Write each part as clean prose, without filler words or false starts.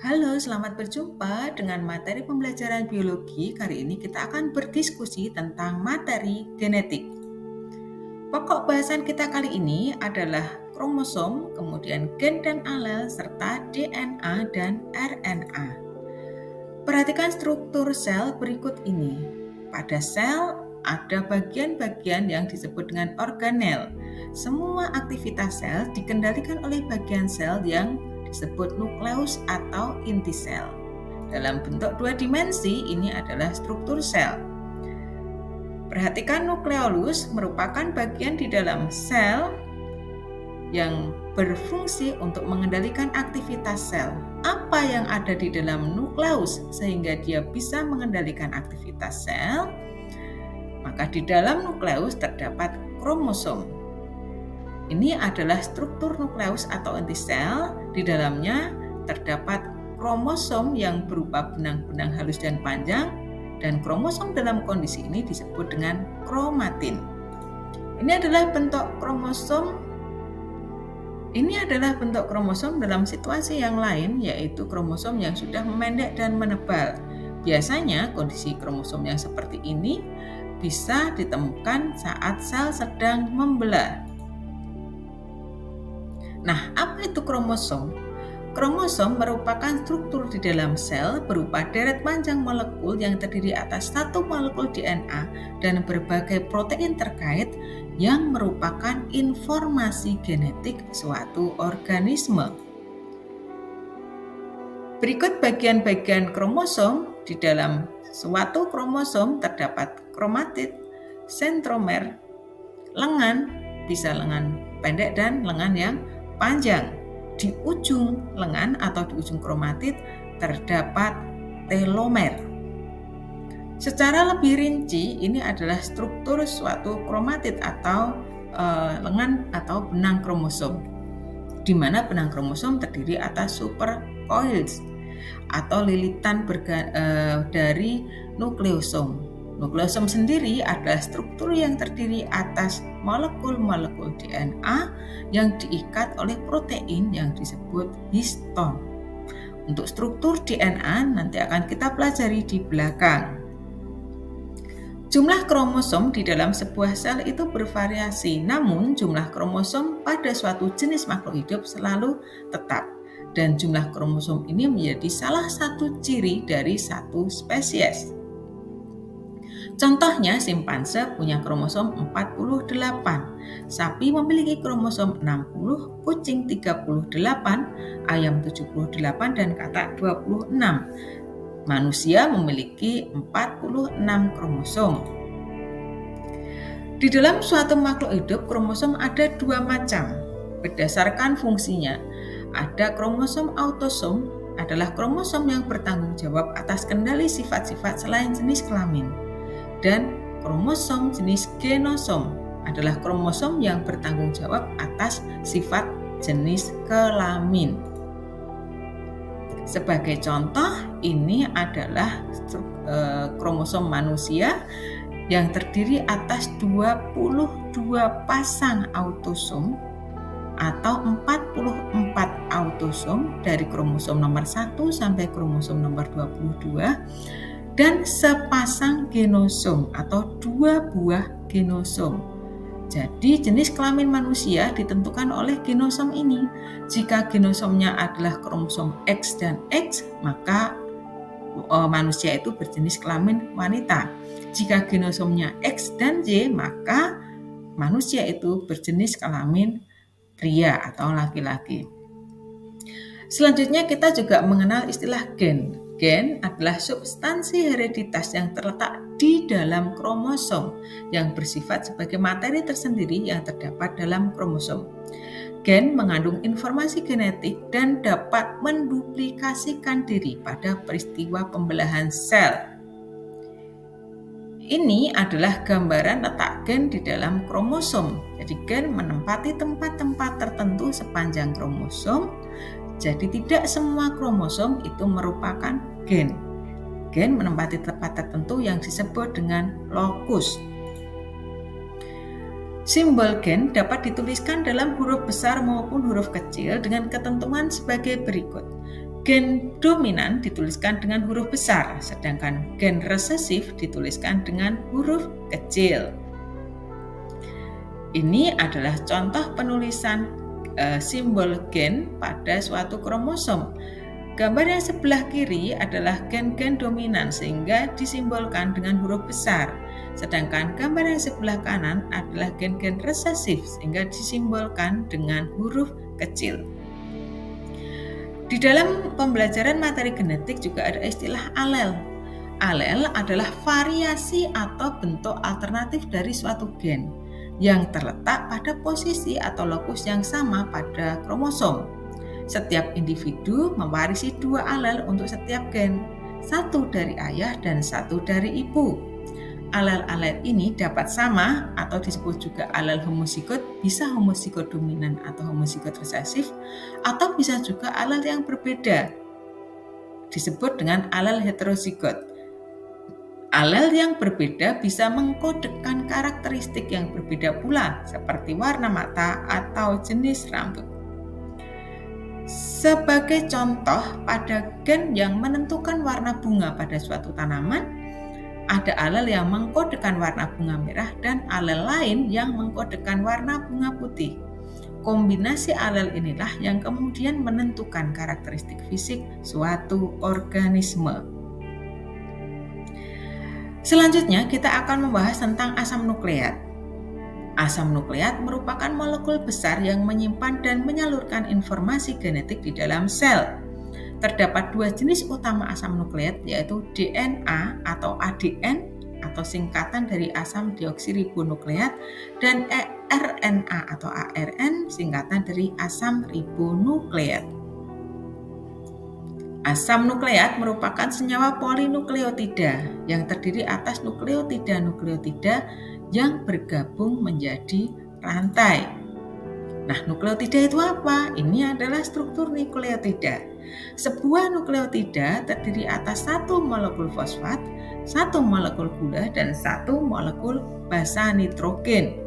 Halo, selamat berjumpa dengan materi pembelajaran biologi. Kali ini kita akan berdiskusi tentang materi genetik. Pokok bahasan kita kali ini adalah kromosom, kemudian gen dan alel, serta DNA dan RNA. Perhatikan struktur sel berikut ini. Pada sel ada bagian-bagian yang disebut dengan organel. Semua aktivitas sel dikendalikan oleh bagian sel yang disebut nukleus atau inti sel. Dalam bentuk dua dimensi, ini adalah struktur sel. Perhatikan nukleolus merupakan bagian di dalam sel yang berfungsi untuk mengendalikan aktivitas sel. Apa yang ada di dalam nukleus sehingga dia bisa mengendalikan aktivitas sel? Maka di dalam nukleus terdapat kromosom. Ini adalah struktur nukleus atau inti sel. Di dalamnya terdapat kromosom yang berupa benang-benang halus dan panjang, dan kromosom dalam kondisi ini disebut dengan kromatin. Ini adalah bentuk kromosom dalam situasi yang lain, yaitu kromosom yang sudah memendek dan menebal. Biasanya kondisi kromosom yang seperti ini bisa ditemukan saat sel sedang membelah. Nah, apa itu kromosom? Kromosom merupakan struktur di dalam sel berupa deret panjang molekul yang terdiri atas satu molekul DNA dan berbagai protein terkait yang merupakan informasi genetik suatu organisme. Berikut bagian-bagian kromosom. Di dalam suatu kromosom terdapat kromatid, sentromer, lengan, bisa lengan pendek dan lengan yang panjang. Di ujung lengan atau di ujung kromatid terdapat telomer. Secara lebih rinci, ini adalah struktur suatu kromatid atau lengan atau benang kromosom, di mana benang kromosom terdiri atas supercoils atau lilitan dari nukleosom. Nukleosom sendiri adalah struktur yang terdiri atas molekul-molekul DNA yang diikat oleh protein yang disebut histon. Untuk struktur DNA nanti akan kita pelajari di belakang. Jumlah kromosom di dalam sebuah sel itu bervariasi, namun jumlah kromosom pada suatu jenis makhluk hidup selalu tetap. Dan jumlah kromosom ini menjadi salah satu ciri dari satu spesies. Contohnya, simpanse punya kromosom 48, sapi memiliki kromosom 60, kucing 38, ayam 78, dan katak 26. Manusia memiliki 46 kromosom. Di dalam suatu makhluk hidup, kromosom ada dua macam berdasarkan fungsinya. Ada kromosom autosom, adalah kromosom yang bertanggung jawab atas kendali sifat-sifat selain jenis kelamin. Dan kromosom jenis genosom adalah kromosom yang bertanggung jawab atas sifat jenis kelamin. Sebagai contoh, ini adalah kromosom manusia yang terdiri atas 22 pasang autosom atau 44 autosom dari kromosom nomor 1 sampai kromosom nomor 22 dan sepasang genosom atau 2 buah genosom. Jadi jenis kelamin manusia ditentukan oleh genosom ini. Jika genosomnya adalah kromosom X dan X, maka manusia itu berjenis kelamin wanita. Jika genosomnya X dan Y, maka manusia itu berjenis kelamin pria atau laki-laki. Selanjutnya kita juga mengenal istilah gen. Gen adalah substansi hereditas yang terletak di dalam kromosom yang bersifat sebagai materi tersendiri yang terdapat dalam kromosom. Gen mengandung informasi genetik dan dapat menduplikasikan diri pada peristiwa pembelahan sel. Ini adalah gambaran letak gen di dalam kromosom. Jadi gen menempati tempat-tempat tertentu sepanjang kromosom. Jadi tidak semua kromosom itu merupakan gen. Gen menempati tempat tertentu yang disebut dengan lokus. Simbol gen dapat dituliskan dalam huruf besar maupun huruf kecil dengan ketentuan sebagai berikut. gen dominan dituliskan dengan huruf besar, sedangkan gen resesif dituliskan dengan huruf kecil. Ini adalah contoh penulisan simbol gen pada suatu kromosom. Gambar yang sebelah kiri adalah gen-gen dominan sehingga disimbolkan dengan huruf besar. Sedangkan gambar yang sebelah kanan adalah gen-gen resesif sehingga disimbolkan dengan huruf kecil. Di dalam pembelajaran materi genetik juga ada istilah alel. Alel adalah variasi atau bentuk alternatif dari suatu gen yang terletak pada posisi atau lokus yang sama pada kromosom. Setiap individu mewarisi 2 alel untuk setiap gen, 1 dari ayah dan 1 dari ibu. Alel-alel ini dapat sama atau disebut juga alel homozigot, bisa homozigot dominan atau homozigot resesif, atau bisa juga alel yang berbeda, disebut dengan alel heterozigot. Alel yang berbeda bisa mengkodekan karakteristik yang berbeda pula, seperti warna mata atau jenis rambut. Sebagai contoh, pada gen yang menentukan warna bunga pada suatu tanaman, ada alel yang mengkodekan warna bunga merah dan alel lain yang mengkodekan warna bunga putih. Kombinasi alel inilah yang kemudian menentukan karakteristik fisik suatu organisme. Selanjutnya, kita akan membahas tentang asam nukleat. Asam nukleat merupakan molekul besar yang menyimpan dan menyalurkan informasi genetik di dalam sel. Terdapat 2 jenis utama asam nukleat, yaitu DNA atau ADN atau singkatan dari asam deoksiribonukleat, dan RNA atau ARN singkatan dari asam ribonukleat. Asam nukleat merupakan senyawa polinukleotida yang terdiri atas nukleotida-nukleotida yang bergabung menjadi rantai. Nah, nukleotida itu apa? Ini adalah struktur nukleotida. Sebuah nukleotida terdiri atas 1 molekul fosfat, 1 molekul gula, dan 1 molekul basa nitrogen.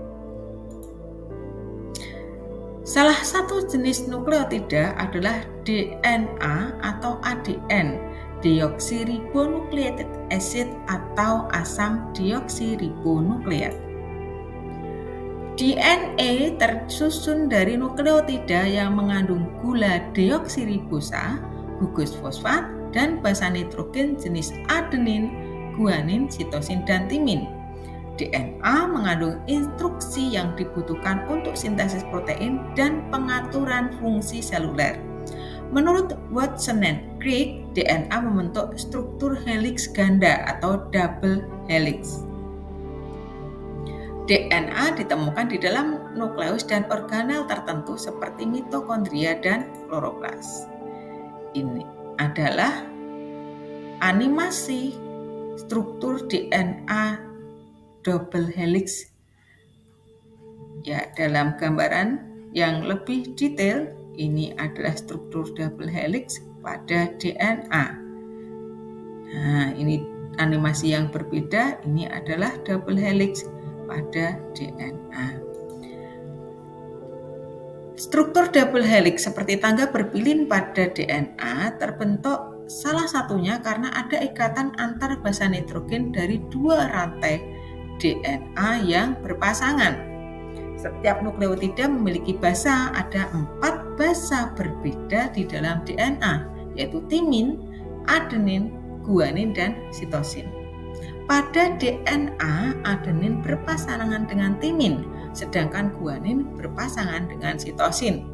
Salah satu jenis nukleotida adalah DNA atau ADN, deoksiribonukleated acid atau asam deoksiribonukleat. DNA tersusun dari nukleotida yang mengandung gula deoksiribosa, gugus fosfat, dan basa nitrogen jenis adenin, guanin, sitosin, dan timin. DNA mengandung instruksi yang dibutuhkan untuk sintesis protein dan pengaturan fungsi seluler. Menurut Watson and Crick, DNA membentuk struktur heliks ganda atau double helix. DNA ditemukan di dalam nukleus dan organel tertentu seperti mitokondria dan kloroplas. Ini adalah animasi struktur DNA double helix. Ya, dalam gambaran yang lebih detail, ini adalah struktur double helix pada DNA. Nah, ini animasi yang berbeda, ini adalah double helix pada DNA. Struktur double helix seperti tangga berpilin pada DNA terbentuk salah satunya karena ada ikatan antar basa nitrogen dari 2 rantai DNA yang berpasangan. Setiap nukleotida memiliki basa, ada 4 basa berbeda di dalam DNA, yaitu timin, adenin, guanin, dan sitosin. Pada DNA, adenin berpasangan dengan timin, sedangkan guanin berpasangan dengan sitosin.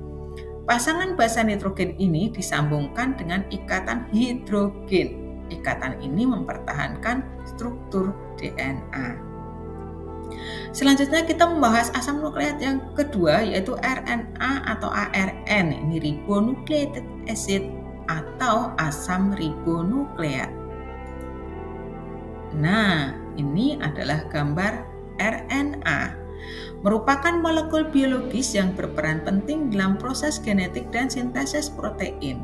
Pasangan basa nitrogen ini disambungkan dengan ikatan hidrogen. Ikatan ini mempertahankan struktur DNA. Selanjutnya kita membahas asam nukleat yang kedua, yaitu RNA atau ARN. Ini ribonucleic acid atau asam ribonukleat. Nah, ini adalah gambar RNA. Merupakan molekul biologis yang berperan penting dalam proses genetik dan sintesis protein.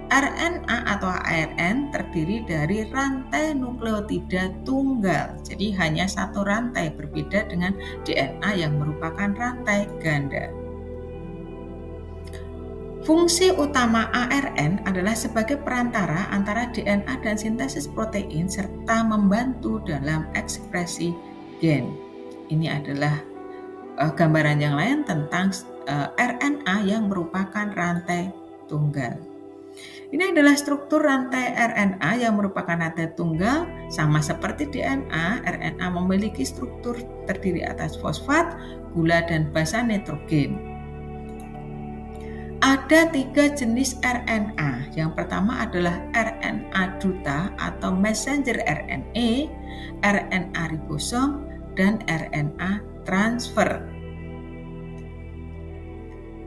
RNA atau ARN terdiri dari rantai nukleotida tunggal, jadi hanya 1 rantai, berbeda dengan DNA yang merupakan rantai ganda. Fungsi utama ARN adalah sebagai perantara antara DNA dan sintesis protein serta membantu dalam ekspresi gen. Ini adalah gambaran yang lain tentang RNA yang merupakan rantai tunggal. Ini adalah struktur rantai RNA yang merupakan rantai tunggal. Sama seperti DNA, RNA memiliki struktur terdiri atas fosfat, gula, dan basa nitrogen. Ada 3 jenis RNA. Yang pertama adalah RNA duta atau messenger RNA, RNA ribosom, dan RNA transfer.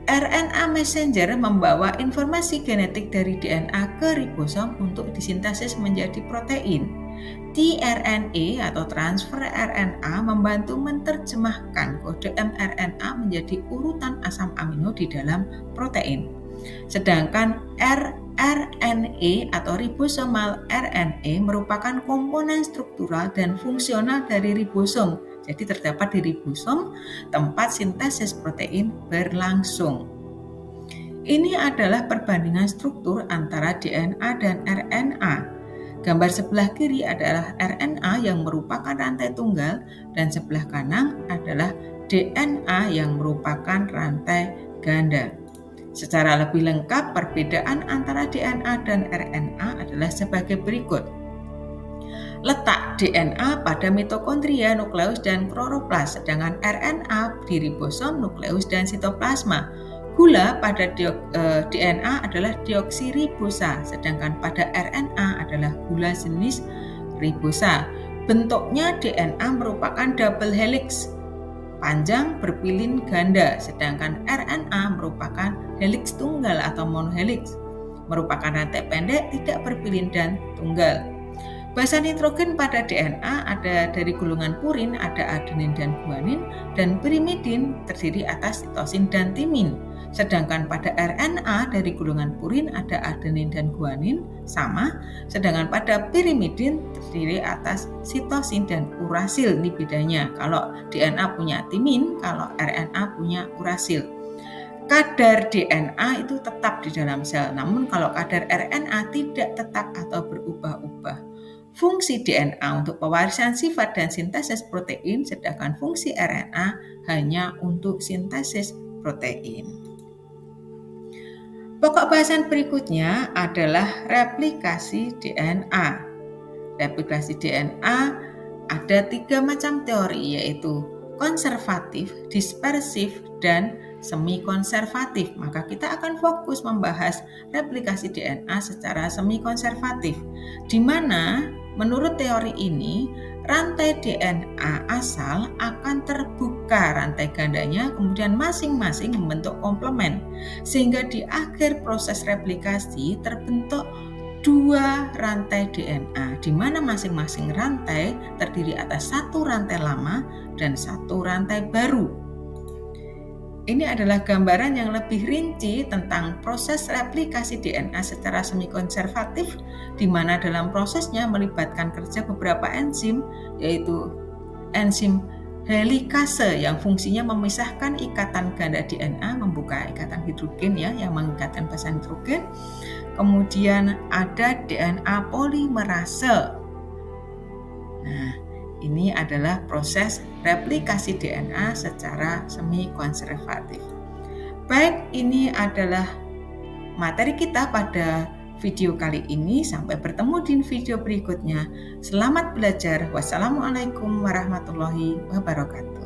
RNA messenger membawa informasi genetik dari DNA ke ribosom untuk disintesis menjadi protein. tRNA atau transfer RNA membantu menerjemahkan kode mRNA menjadi urutan asam amino di dalam protein. Sedangkan rRNA atau ribosomal RNA merupakan komponen struktural dan fungsional dari ribosom. Jadi terdapat di ribosom tempat sintesis protein berlangsung. Ini adalah perbandingan struktur antara DNA dan RNA. Gambar sebelah kiri adalah RNA yang merupakan rantai tunggal dan sebelah kanan adalah DNA yang merupakan rantai ganda. Secara lebih lengkap, perbedaan antara DNA dan RNA adalah sebagai berikut. Letak DNA pada mitokondria, nukleus, dan kloroplas, sedangkan RNA di ribosom, nukleus, dan sitoplasma. Gula pada DNA adalah deoksiribosa, sedangkan pada RNA adalah gula jenis ribosa. Bentuknya DNA merupakan double helix, panjang berpilin ganda, sedangkan RNA merupakan helix tunggal atau monohelix, merupakan rantai pendek tidak berpilin dan tunggal. Basa nitrogen pada DNA ada dari golongan purin, ada adenin dan guanin, dan pirimidin terdiri atas sitosin dan timin. Sedangkan pada RNA dari golongan purin ada adenin dan guanin sama, sedangkan pada pirimidin terdiri atas sitosin dan urasil. Ini bedanya, kalau DNA punya timin, kalau RNA punya urasil. Kadar DNA itu tetap di dalam sel, namun kalau kadar RNA tidak tetap atau berubah-ubah. Fungsi DNA untuk pewarisan sifat dan sintesis protein, sedangkan fungsi RNA hanya untuk sintesis protein. Pokok bahasan berikutnya adalah replikasi DNA. Replikasi DNA ada 3 macam teori, yaitu konservatif, dispersif, dan semi-konservatif. Maka kita akan fokus membahas replikasi DNA secara semi-konservatif, di mana menurut teori ini rantai DNA asal akan terbuka rantai gandanya, kemudian masing-masing membentuk komplement, sehingga di akhir proses replikasi terbentuk 2 rantai DNA, di mana masing-masing rantai terdiri atas 1 rantai lama dan 1 rantai baru. Ini adalah gambaran yang lebih rinci tentang proses replikasi DNA secara semi-konservatif, di mana dalam prosesnya melibatkan kerja beberapa enzim, yaitu enzim helikase yang fungsinya memisahkan ikatan ganda DNA, membuka ikatan hidrogen yang mengikatkan basa nitrogen. Kemudian ada DNA polimerase. Nah, ini adalah proses replikasi DNA secara semi-konservatif. Baik, ini adalah materi kita pada video kali ini. Sampai bertemu di video berikutnya. Selamat belajar. Wassalamualaikum warahmatullahi wabarakatuh.